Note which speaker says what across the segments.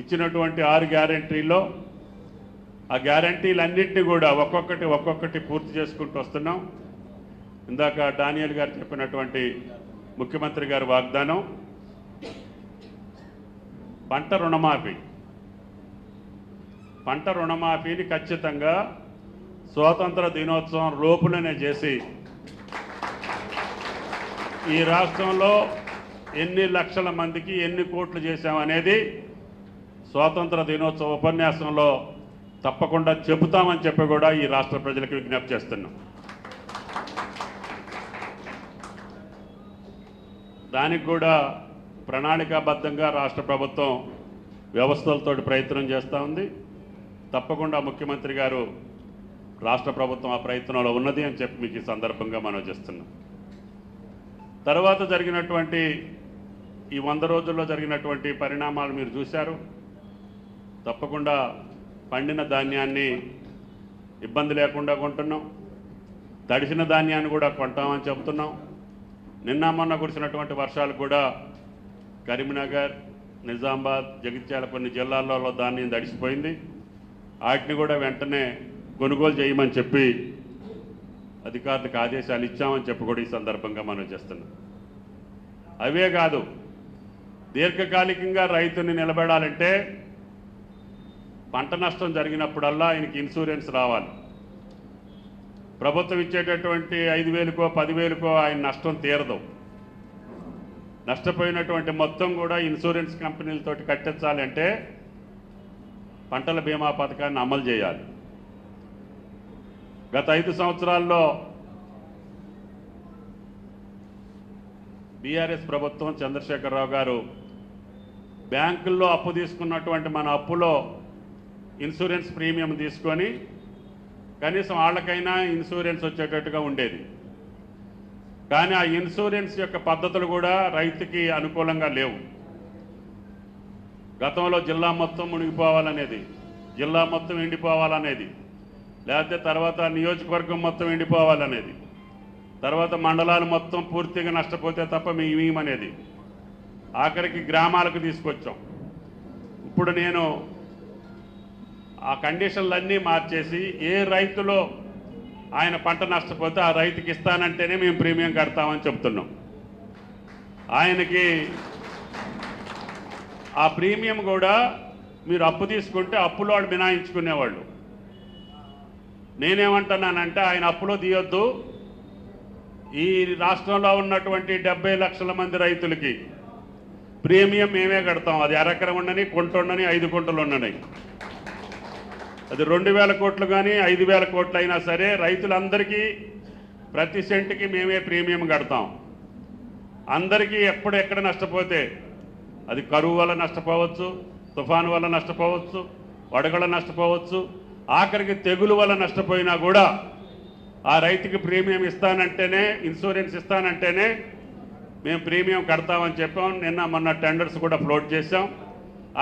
Speaker 1: ఇచ్చినటువంటి 6 గ్యారంటీల్లో ఆ గ్యారంటీలన్నింటినీ కూడా ఒక్కొక్కటి పూర్తి చేసుకుంటూ వస్తున్నాం. ఇందాక డానియల్ గారు చెప్పినటువంటి ముఖ్యమంత్రి గారి వాగ్దానం పంట రుణమాఫీని ఖచ్చితంగా స్వాతంత్ర దినోత్సవం లోపులనే చేసి ఈ రాష్ట్రంలో ఎన్ని లక్షల మందికి ఎన్ని కోట్లు చేశామనేది స్వాతంత్ర దినోత్సవ ఉపన్యాసంలో తప్పకుండా చెబుతామని చెప్పి కూడా ఈ రాష్ట్ర ప్రజలకు విజ్ఞప్తి చేస్తున్నాం. దానికి కూడా ప్రణాళికాబద్ధంగా రాష్ట్ర ప్రభుత్వం వ్యవస్థలతో ప్రయత్నం చేస్తూ ఉంది. తప్పకుండా ముఖ్యమంత్రి గారు రాష్ట్ర ప్రభుత్వం ఆ ప్రయత్నంలో ఉన్నది అని చెప్పి మీకు ఈ సందర్భంగా మనం చేస్తున్నాం. తర్వాత జరిగినటువంటి ఈ 100 రోజుల్లో జరిగినటువంటి పరిణామాలు మీరు చూశారు. తప్పకుండా పండిన ధాన్యాన్ని ఇబ్బంది లేకుండా కొంటున్నాం, తడిసిన ధాన్యాన్ని కూడా కొంటామని చెబుతున్నాం. నిన్న మొన్న కురిసినటువంటి వర్షాలు కూడా కరీంనగర్, నిజామాబాద్, జగిత్యాల కొన్ని జిల్లాల్లో ధాన్యం తడిసిపోయింది. వాటిని కూడా వెంటనే కొనుగోలు చేయమని చెప్పి అధికారులకు ఆదేశాలు ఇచ్చామని చెప్పి కూడా ఈ సందర్భంగా మనం చేస్తున్నాం. అవే కాదు, దీర్ఘకాలికంగా రైతుని నిలబెడాలంటే పంట నష్టం జరిగినప్పుడల్లా ఆయనకి ఇన్సూరెన్స్ రావాలి. ప్రభుత్వం ఇచ్చేటటువంటి 5,000కో 10,000కో ఆయన నష్టం తీరదు. నష్టపోయినటువంటి మొత్తం కూడా ఇన్సూరెన్స్ కంపెనీలతోటి కట్టించాలంటే పంటల బీమా పథకాన్ని అమలు చేయాలి. గత 5 సంవత్సరాల్లో బీఆర్ఎస్ ప్రభుత్వం, చంద్రశేఖరరావు గారు బ్యాంకుల్లో అప్పు తీసుకున్నటువంటి మన అప్పులో ఇన్సూరెన్స్ ప్రీమియం తీసుకొని కనీసం వాళ్ళకైనా ఇన్సూరెన్స్ వచ్చేటట్టుగా ఉండేది. కానీ ఆ ఇన్సూరెన్స్ యొక్క పద్ధతులు కూడా రైతుకి అనుకూలంగా లేవు. గతంలో జిల్లా మొత్తం మునిగిపోవాలనేది, జిల్లా మొత్తం ఎండిపోవాలనేది, లేకపోతే తర్వాత నియోజకవర్గం మొత్తం ఎండిపోవాలనేది, తర్వాత మండలాలు మొత్తం పూర్తిగా నష్టపోతే తప్ప మేమనేది, ఆఖరికి గ్రామాలకు తీసుకొచ్చాం. ఇప్పుడు నేను ఆ కండిషన్లన్నీ మార్చేసి ఏ రైతులో ఆయన పంట నష్టపోతే ఆ రైతుకి ఇస్తానంటేనే మేము ప్రీమియం కడతామని చెప్తున్నాం. ఆయనకి ఆ ప్రీమియం కూడా మీరు అప్పు తీసుకుంటే అప్పులో వాడు మినాయించుకునేవాళ్ళు. నేనేమంటున్నానంటే ఆయన అప్పులో తీయొద్దు, ఈ రాష్ట్రంలో ఉన్నటువంటి 70 లక్షల మంది రైతులకి ప్రీమియం మేమే కడతాం. అది అరెకరం ఉండని, కుంట ఉండని, 5 కుంటలు ఉండని, అది 2,000 కోట్లు కానీ 5,000 కోట్లు అయినా సరే రైతులందరికీ ప్రతి సెంటుకి మేమే ప్రీమియం కడతాం. అందరికీ ఎక్కడ నష్టపోతే, అది కరువు వల్ల నష్టపోవచ్చు, తుఫాను వల్ల నష్టపోవచ్చు, వడగళ్ళ నష్టపోవచ్చు, ఆఖరికి తెగులు వల్ల నష్టపోయినా కూడా ఆ రైతుకి ప్రీమియం ఇస్తానంటేనే, ఇన్సూరెన్స్ ఇస్తానంటేనే మేము ప్రీమియం కడతామని చెప్పాం. నిన్న మొన్న టెండర్స్ కూడా ఫ్లోట్ చేశాం.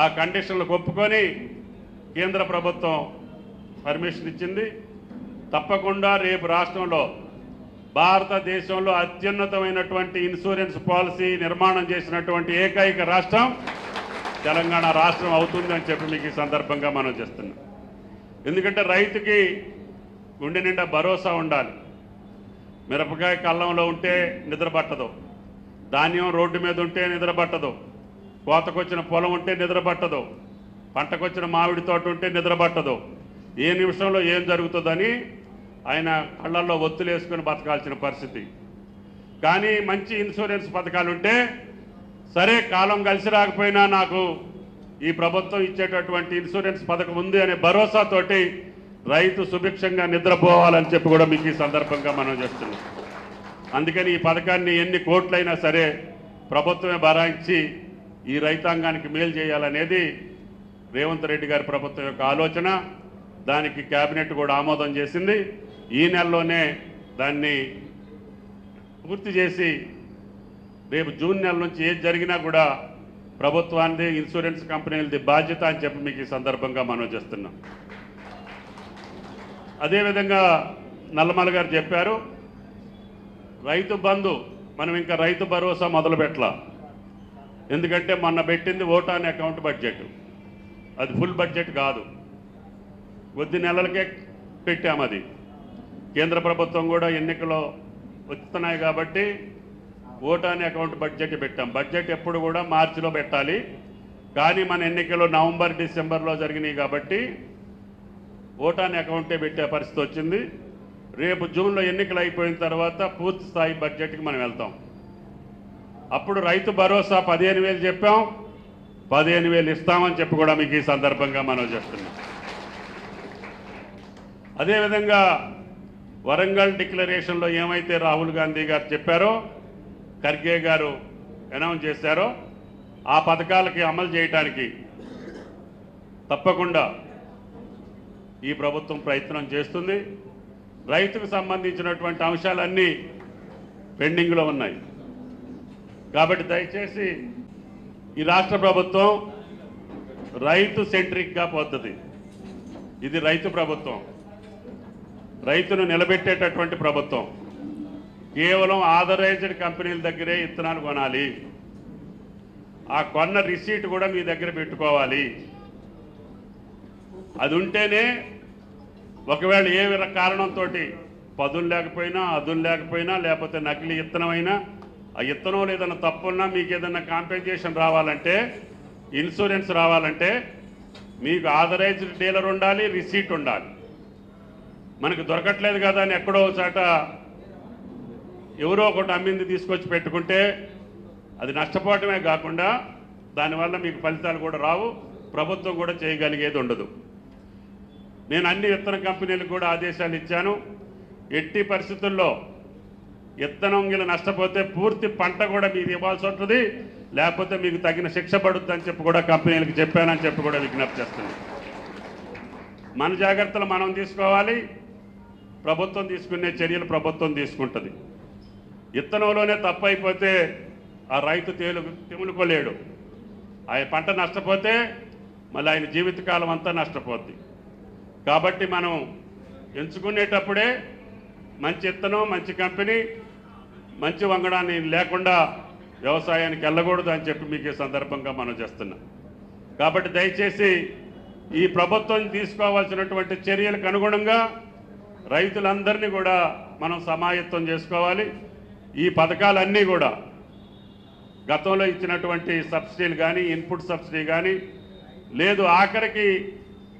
Speaker 1: ఆ కండిషన్లకు ఒప్పుకొని కేంద్ర ప్రభుత్వం పర్మిషన్ ఇచ్చింది. తప్పకుండా రేపు రాష్ట్రంలో భారతదేశంలో అత్యున్నతమైనటువంటి ఇన్సూరెన్స్ పాలసీ నిర్మాణం చేసినటువంటి ఏకైక రాష్ట్రం తెలంగాణ రాష్ట్రం అవుతుందని చెప్పి మీకు ఈ సందర్భంగా మనం చేస్తున్నాం. ఎందుకంటే రైతుకి గుండె నిండా భరోసా ఉండాలి. మిరపకాయ కళ్ళంలో ఉంటే నిద్ర పట్టదు, ధాన్యం రోడ్డు మీద ఉంటే నిద్ర పట్టదు, కోతకొచ్చిన పొలం ఉంటే నిద్ర పట్టదు, పంటకొచ్చిన మామిడి తోట ఉంటే నిద్ర పట్టదు. ఏ నిమిషంలో ఏం జరుగుతుందని ఆయన కళ్ళల్లో ఒత్తులు వేసుకొని బతకాల్సిన పరిస్థితి. కానీ మంచి ఇన్సూరెన్స్ పథకాలు ఉంటే సరే, కాలం కలిసి రాకపోయినా నాకు ఈ ప్రభుత్వం ఇచ్చేటటువంటి ఇన్సూరెన్స్ పథకం ఉంది అనే భరోసాతోటి రైతు సుభిక్షంగా నిద్రపోవాలని చెప్పి కూడా మీకు ఈ సందర్భంగా మనం చేస్తున్నాం. అందుకని ఈ పథకాన్ని ఎన్ని కోట్లైనా సరే ప్రభుత్వమే భరాయించి ఈ రైతాంగానికి మేలు చేయాలనేది రేవంత్ రెడ్డి గారి ప్రభుత్వం యొక్క ఆలోచన. దానికి కేబినెట్ కూడా ఆమోదం చేసింది. ఈ నెలలోనే దాన్ని పూర్తి చేసి రేపు జూన్ నెల నుంచి ఏది జరిగినా కూడా ప్రభుత్వానికి, ఇన్సూరెన్స్ కంపెనీలది బాధ్యత అని చెప్పి మీకు ఈ సందర్భంగా మనం చేస్తున్నాం. అదేవిధంగా నల్లమల గారు చెప్పారు, రైతు బంధు మనం ఇంకా రైతు భరోసా మొదలు పెట్టాల. ఎందుకంటే మొన్న పెట్టింది ఓటాన్ అకౌంట్ బడ్జెట్. అది ఫుల్ బడ్జెట్ కాదు, కొద్ది నెలలకే పెట్టాము. అది కేంద్ర ప్రభుత్వం కూడా ఎన్నికలు వస్తున్నాయి కాబట్టి ఓటాని అకౌంట్ బడ్జెట్ పెట్టాం. బడ్జెట్ ఎప్పుడు కూడా మార్చిలో పెట్టాలి, కానీ మన ఎన్నికలు నవంబర్ డిసెంబర్లో జరిగినాయి కాబట్టి ఓటాని అకౌంటే పెట్టే పరిస్థితి వచ్చింది. రేపు జూన్లో ఎన్నికలు అయిపోయిన తర్వాత పూర్తి స్థాయి బడ్జెట్కి మనం వెళ్తాం. అప్పుడు రైతు భరోసా 15,000 చెప్పాం, 15,000 ఇస్తామని చెప్పి కూడా మీకు ఈ సందర్భంగా మనం చేస్తున్నాం. అదేవిధంగా వరంగల్ డిక్లరేషన్లో ఏమైతే రాహుల్ గాంధీ గారు చెప్పారో, ఖర్గే గారు అనౌన్స్ చేశారో, ఆ పథకాలకి అమలు చేయడానికి తప్పకుండా ఈ ప్రభుత్వం ప్రయత్నం చేస్తుంది. రైతుకు సంబంధించినటువంటి అంశాలన్నీ పెండింగ్లో ఉన్నాయి కాబట్టి దయచేసి ఈ రాష్ట్ర ప్రభుత్వం రైతు సెంట్రిక్గా పోతుంది. ఇది రైతు ప్రభుత్వం, రైతును నిలబెట్టేటటువంటి ప్రభుత్వం. కేవలం ఆథరైజ్డ్ కంపెనీల దగ్గరే విత్తనాలు కొనాలి, ఆ కొన్న రిసీట్ కూడా మీ దగ్గర పెట్టుకోవాలి. అది ఉంటేనే ఒకవేళ ఏ కారణంతో పదులు లేకపోయినా అదులు లేకపోయినా లేకపోతే నకిలీ విత్తనమైనా ఆ విత్తనం ఏదైనా తప్పున్నా మీకు ఏదైనా కాంపెన్సేషన్ రావాలంటే, ఇన్సూరెన్స్ రావాలంటే మీకు ఆథరైజ్డ్ డీలర్ ఉండాలి, రిసీట్ ఉండాలి. మనకు దొరకట్లేదు కదా అని ఎక్కడో చాట ఎవరో ఒకటి అమ్మింది తీసుకొచ్చి పెట్టుకుంటే అది నష్టపోవటమే కాకుండా దానివల్ల మీకు ఫలితాలు కూడా రావు, ప్రభుత్వం కూడా చేయగలిగేది ఉండదు. నేను అన్ని విత్తన కంపెనీలకు కూడా ఆదేశాలు ఇచ్చాను. ఎట్టి పరిస్థితుల్లో విత్తనం గిల నష్టపోతే పూర్తి పంట కూడా మీరు ఇవ్వాల్సి ఉంటుంది, లేకపోతే మీకు తగిన శిక్ష పడుతుందని చెప్పి కూడా కంపెనీలకు చెప్పానని చెప్పి కూడా విజ్ఞప్తి చేస్తున్నాను. మన జాగ్రత్తలు మనం తీసుకోవాలి, ప్రభుత్వం తీసుకునే చర్యలు ప్రభుత్వం తీసుకుంటుంది. విత్తనంలోనే తప్పు అయిపోతే ఆ రైతు తెములుకోలేడు. ఆయన పంట నష్టపోతే మళ్ళీ ఆయన జీవితకాలం అంతా నష్టపోద్ది. కాబట్టి మనం ఎంచుకునేటప్పుడే మంచి విత్తనం, మంచి కంపెనీ, మంచి వంగడాన్ని లేకుండా వ్యవసాయానికి వెళ్ళకూడదు అని చెప్పి మీకు ఈ సందర్భంగా మనం చేస్తున్నాం. కాబట్టి దయచేసి ఈ ప్రభుత్వం తీసుకోవాల్సినటువంటి చర్యలకు అనుగుణంగా రైతులందరినీ కూడా మనం సమాయత్తం చేసుకోవాలి. ఈ పథకాలన్నీ కూడా గతంలో ఇచ్చినటువంటి సబ్సిడీలు కానీ, ఇన్పుట్ సబ్సిడీ కానీ లేదు, ఆఖరికి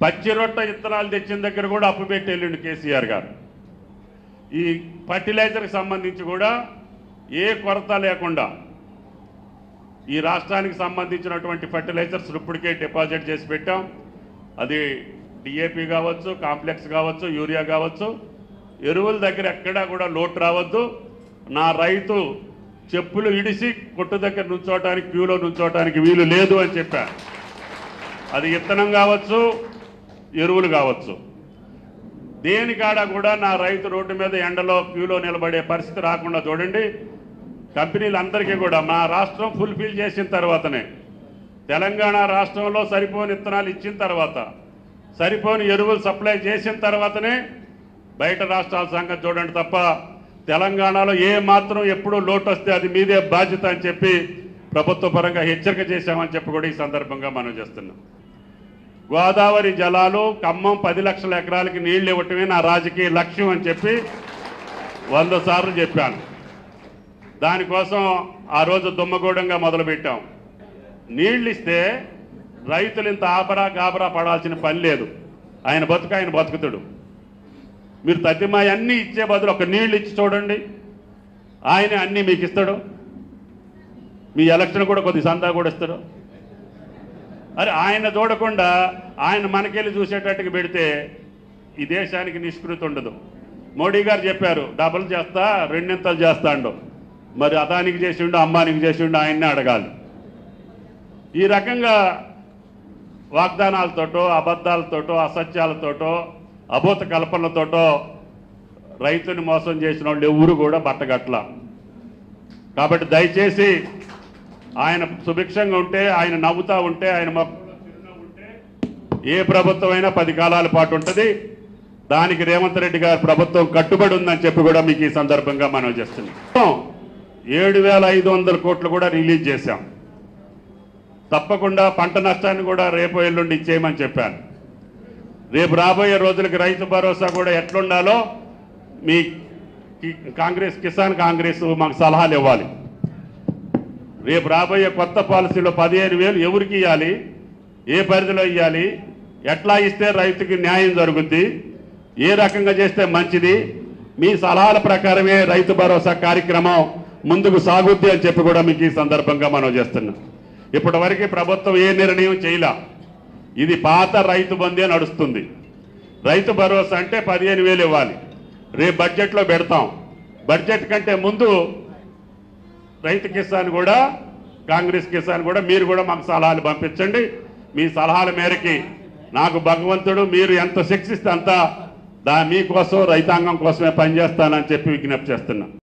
Speaker 1: పచ్చి రొట్ట విత్తనాలు తెచ్చిన దగ్గర కూడా అప్పు పెట్టి వెళ్ళిండు కేసీఆర్ గారు. ఈ ఫర్టిలైజర్కి సంబంధించి కూడా ఏ కొరత లేకుండా ఈ రాష్ట్రానికి సంబంధించినటువంటి ఫర్టిలైజర్స్ ఇప్పటికే డిపాజిట్ చేసి పెట్టాం. అది డిఏపి కావచ్చు, కాంప్లెక్స్ కావచ్చు, యూరియా కావచ్చు. ఎరువుల దగ్గర ఎక్కడా కూడా లోటు రావద్దు. నా రైతు చెప్పులు ఇడిసి కొట్టు దగ్గర నుంచోవటానికి, క్యూలో నుంచోవటానికి వీలు లేదు అని చెప్పా. అది విత్తనం కావచ్చు, ఎరువులు కావచ్చు, దేనికాడ కూడా నా రైతు రోడ్డు మీద ఎండలో క్యూలో నిలబడే పరిస్థితి రాకుండా చూడండి. కంపెనీలందరికీ కూడా మా రాష్ట్రం ఫుల్ఫిల్ చేసిన తర్వాతనే, తెలంగాణ రాష్ట్రంలో సరిపోని విత్తనాలు ఇచ్చిన తర్వాత, సరిపోని ఎరువులు సప్లై చేసిన తర్వాతనే బయట రాష్ట్రాల సంగతి చూడండి తప్ప తెలంగాణలో ఏ మాత్రం ఎప్పుడూ లోటు వస్తే అది మీదే బాధ్యత అని చెప్పి ప్రభుత్వ పరంగా హెచ్చరిక చేశామని చెప్పి కూడా ఈ సందర్భంగా మనం చేస్తున్నాం. గోదావరి జలాలు ఖమ్మం 10 లక్షల ఎకరాలకి నీళ్లు ఇవ్వటమే నా రాజకీయ లక్ష్యం అని చెప్పి 100 సార్లు చెప్పాను. దానికోసం ఆ రోజు దుమ్మగూడంగా మొదలుపెట్టాం. నీళ్ళు ఇస్తే రైతులు ఇంత ఆపరా గాబరా పడాల్సిన పని లేదు. ఆయన బతుకుతాడు. మీరు తద్దిమాయి అన్నీ ఇచ్చే బదులు ఒక నీళ్ళు ఇచ్చి చూడండి, ఆయన అన్నీ మీకు ఇస్తాడు. మీ ఎలక్షన్ కూడా కొద్ది సందా కూడా ఇస్తాడు. అరే ఆయన చూడకుండా ఆయన మనకెళ్ళి చూసేటట్టుగా పెడితే ఈ దేశానికి నిష్కృతి ఉండదు. మోడీ గారు చెప్పారు డబుల్ చేస్తా, రెండింతలు చేస్తాండు. మరి అదానికి చేసిండు, అమ్మానికి చేసిండు, ఆయన్నే అడగాలి. ఈ రకంగా వాగ్దానాలతోటో, అబద్ధాలతోటో, అసత్యాలతోటో, అభూత కల్పనలతోటో రైతుని మోసం చేసిన వాళ్ళు ఎవరు కూడా బట్టగట్ల. కాబట్టి దయచేసి ఆయన సుభిక్షంగా ఉంటే, ఆయన నవ్వుతూ ఉంటే, ఆయన ఉంటే ఏ ప్రభుత్వం అయినా 10 కాలాల పాటు ఉంటుంది. దానికి రేవంత్ రెడ్డి గారి ప్రభుత్వం కట్టుబడి ఉందని చెప్పి కూడా మీకు ఈ సందర్భంగా మనం చేస్తున్నాం. 7,500 కోట్లు కూడా రిలీజ్ చేశాం. తప్పకుండా పంట నష్టాన్ని కూడా రేపు ఎల్లుండి ఇచ్చేయమని చెప్పాను. రేపు రాబోయే రోజులకి రైతు భరోసా కూడా ఎట్లుండాలో మీ కిసాన్ కాంగ్రెస్ మాకు సలహాలు ఇవ్వాలి. రేపు రాబోయే కొత్త పాలసీలో 15,000 ఎవరికి ఇవ్వాలి, ఏ పరిధిలో ఇవ్వాలి, ఎట్లా ఇస్తే రైతుకి న్యాయం జరుగుద్ది, ఏ రకంగా చేస్తే మంచిది, మీ సలహాల ప్రకారమే రైతు భరోసా కార్యక్రమం ముందుకు సాగుద్ది అని చెప్పి కూడా మీకు ఈ సందర్భంగా మనం చేస్తున్నాం. ఇప్పటి వరకు ప్రభుత్వం ఏ నిర్ణయం చేయలే. ఇది పాత రైతు బంధే నడుస్తుంది. రైతు భరోసా అంటే 15,000 ఇవ్వాలి. రేపు బడ్జెట్లో పెడతాం. బడ్జెట్ కంటే ముందు రైతు కిసాన్ కూడా కాంగ్రెస్ కిసాన్ కూడా మీరు కూడా మాకు సలహాలు పంపించండి. మీ సలహాల మేరకి నాకు భగవంతుడు మీరు ఎంత శిక్షిస్తే అంత మీకోసం రైతాంగం కోసమే పనిచేస్తానని చెప్పి విజ్ఞప్తి చేస్తున్నా.